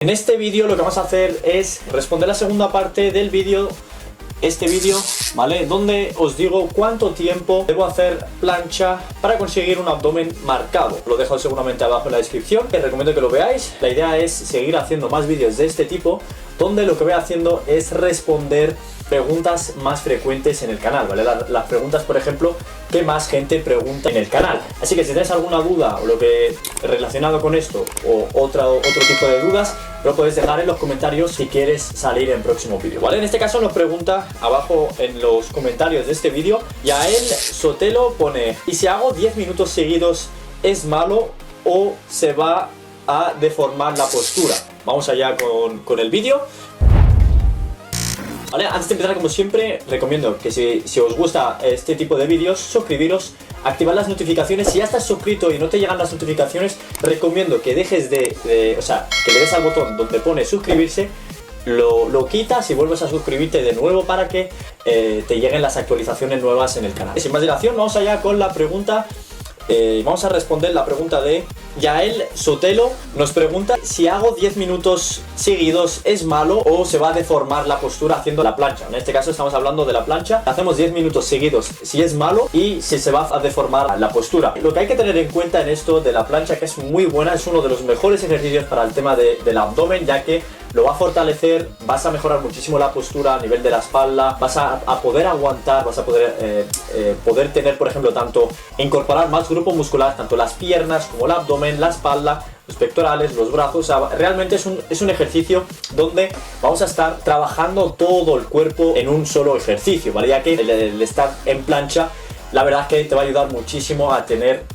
En este vídeo lo que vamos a hacer es responder la segunda parte del vídeo, ¿vale? Donde os digo cuánto tiempo debo hacer plancha para conseguir un abdomen marcado. Lo dejo seguramente abajo en la descripción, que recomiendo que lo veáis. La idea es seguir haciendo más vídeos de este tipo, donde lo que voy haciendo es responder preguntas más frecuentes en el canal, ¿vale? Las preguntas, por ejemplo, que más gente pregunta en el canal. Así que si tenéis alguna duda o lo que relacionado con esto o otro tipo de dudas, lo podéis dejar en los comentarios si quieres salir en próximo vídeo, ¿vale? En este caso nos pregunta abajo en los comentarios de este vídeo, Yael Sotelo pone: ¿y si hago 10 minutos seguidos es malo o se va a deformar la postura? Vamos allá con el vídeo. Vale, antes de empezar, como siempre, recomiendo que si os gusta este tipo de vídeos, suscribiros, activar las notificaciones. Si ya estás suscrito y no te llegan las notificaciones, recomiendo que dejes o sea, que le des al botón donde pone suscribirse, lo quitas y vuelves a suscribirte de nuevo para que te lleguen las actualizaciones nuevas en el canal. Sin más dilación, vamos allá con la pregunta. Vamos a responder la pregunta de Yael Sotelo. Nos pregunta si hago 10 minutos seguidos es malo o se va a deformar la postura haciendo la plancha. En este caso estamos hablando de la plancha. Hacemos 10 minutos seguidos si es malo y si se va a deformar la postura. Lo que hay que tener en cuenta en esto de la plancha, que es muy buena, es uno de los mejores ejercicios para el tema del abdomen, ya que lo va a fortalecer, vas a mejorar muchísimo la postura a nivel de la espalda, vas a poder aguantar, vas a poder tener, por ejemplo, incorporar más grupo muscular, tanto las piernas como el abdomen, la espalda, los pectorales, los brazos. O sea, realmente es un ejercicio donde vamos a estar trabajando todo el cuerpo en un solo ejercicio, ¿vale? Ya que el estar en plancha, la verdad es que te va a ayudar muchísimo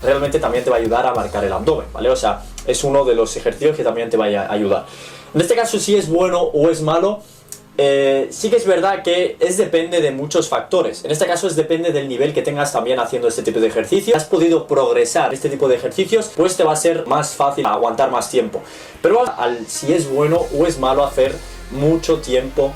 realmente también te va a ayudar a marcar el abdomen, ¿vale? O sea, es uno de los ejercicios que también te va a ayudar. En este caso, si es bueno o es malo, sí que es verdad que depende de muchos factores. En este caso depende del nivel que tengas también haciendo este tipo de ejercicios. Si has podido progresar en este tipo de ejercicios, pues te va a ser más fácil aguantar más tiempo. Pero si es bueno o es malo hacer mucho tiempo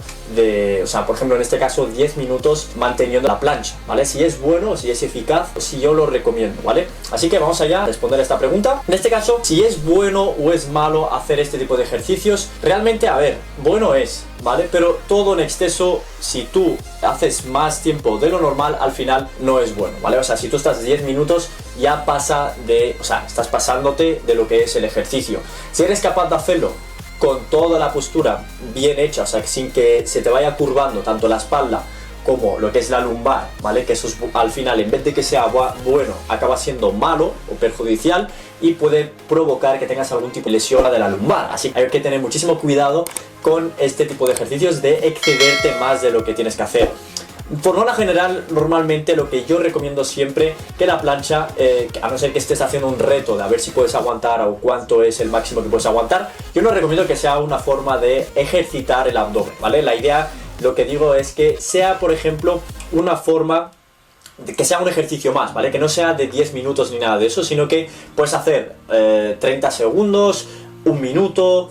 o sea, por ejemplo, en este caso 10 minutos manteniendo la plancha, ¿vale? Si es bueno, si es eficaz, si yo lo recomiendo, ¿vale? Así que vamos allá a responder esta pregunta. En este caso, si es bueno o es malo hacer este tipo de ejercicios, realmente, a ver, bueno es, ¿vale? Pero todo en exceso, si tú haces más tiempo de lo normal, al final no es bueno, ¿vale? O sea, si tú estás 10 minutos, ya o sea, estás pasándote de lo que es el ejercicio. Si eres capaz de hacerlo con toda la postura bien hecha, o sea, sin que se te vaya curvando tanto la espalda como lo que es la lumbar, ¿vale? Que eso al final, en vez de que sea bueno, acaba siendo malo o perjudicial y puede provocar que tengas algún tipo de lesión de la lumbar. Así que hay que tener muchísimo cuidado con este tipo de ejercicios, de excederte más de lo que tienes que hacer. Por norma general, normalmente lo que yo recomiendo siempre, que la plancha, a no ser que estés haciendo un reto de a ver si puedes aguantar o cuánto es el máximo que puedes aguantar, yo no recomiendo que sea una forma de ejercitar el abdomen, ¿vale? La idea, lo que digo es que sea, por ejemplo, una forma de que sea un ejercicio más, ¿vale? Que no sea de 10 minutos ni nada de eso, sino que puedes hacer 30 segundos, un minuto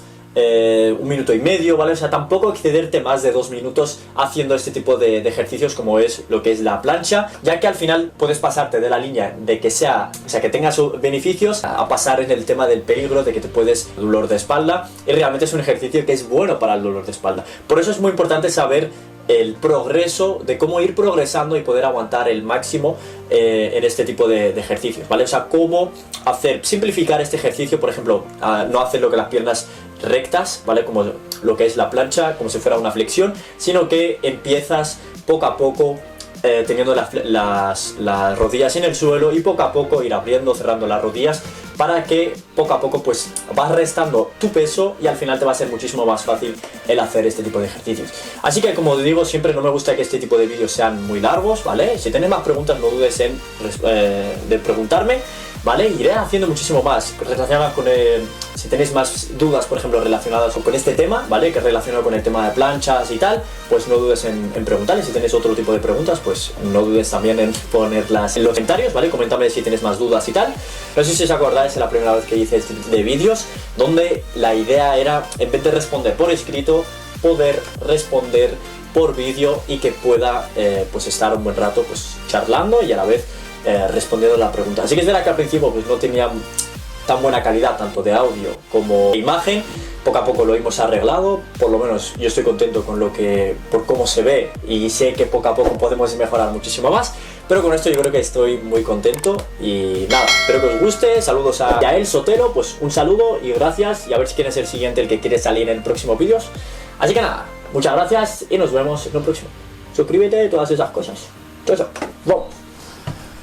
y medio, ¿vale? O sea, tampoco excederte más de 2 minutos haciendo este tipo de ejercicios como es lo que es la plancha, ya que al final puedes pasarte de la línea de que que tenga sus beneficios a pasar en el tema del peligro de que te puedes dolor de espalda, y realmente es un ejercicio que es bueno para el dolor de espalda. Por eso es muy importante saber el progreso, de cómo ir progresando y poder aguantar el máximo en este tipo de ejercicios, ¿vale? O sea, cómo simplificar este ejercicio, por ejemplo, no hacer lo que las piernas rectas, ¿vale? Como lo que es la plancha, como si fuera una flexión, sino que empiezas poco a poco teniendo las rodillas en el suelo y poco a poco ir abriendo, cerrando las rodillas, para que poco a poco pues vas restando tu peso y al final te va a ser muchísimo más fácil el hacer este tipo de ejercicios. Así que, como digo, siempre no me gusta que este tipo de vídeos sean muy largos, ¿vale? Si tenéis más preguntas, no dudes en de preguntarme, ¿vale? Iré haciendo muchísimo más relacionadas con si tenéis más dudas, por ejemplo, relacionadas con este tema, ¿vale? Que es relacionado con el tema de planchas y tal, pues no dudes en preguntar. Y si tenéis otro tipo de preguntas, pues no dudes también en ponerlas en los comentarios, ¿vale? Coméntame si tenéis más dudas y tal. No sé si os acordáis, es la primera vez que hice este tipo de vídeos, donde la idea era, en vez de responder por escrito, poder responder por vídeo y que pueda pues estar un buen rato pues charlando y a la vez respondiendo la pregunta. Así que es verdad que al principio pues no tenía tan buena calidad tanto de audio como de imagen. Poco a poco lo hemos arreglado, por lo menos yo estoy contento con por cómo se ve, y sé que poco a poco podemos mejorar muchísimo más, pero con esto yo creo que estoy muy contento. Y nada, espero que os guste. Saludos a Yael Sotelo, pues un saludo y gracias, y a ver quién es el siguiente, el que quiere salir en próximos vídeos. Así que nada, muchas gracias y nos vemos en un próximo. Suscríbete y todas esas cosas. Chao, chao. Vamos.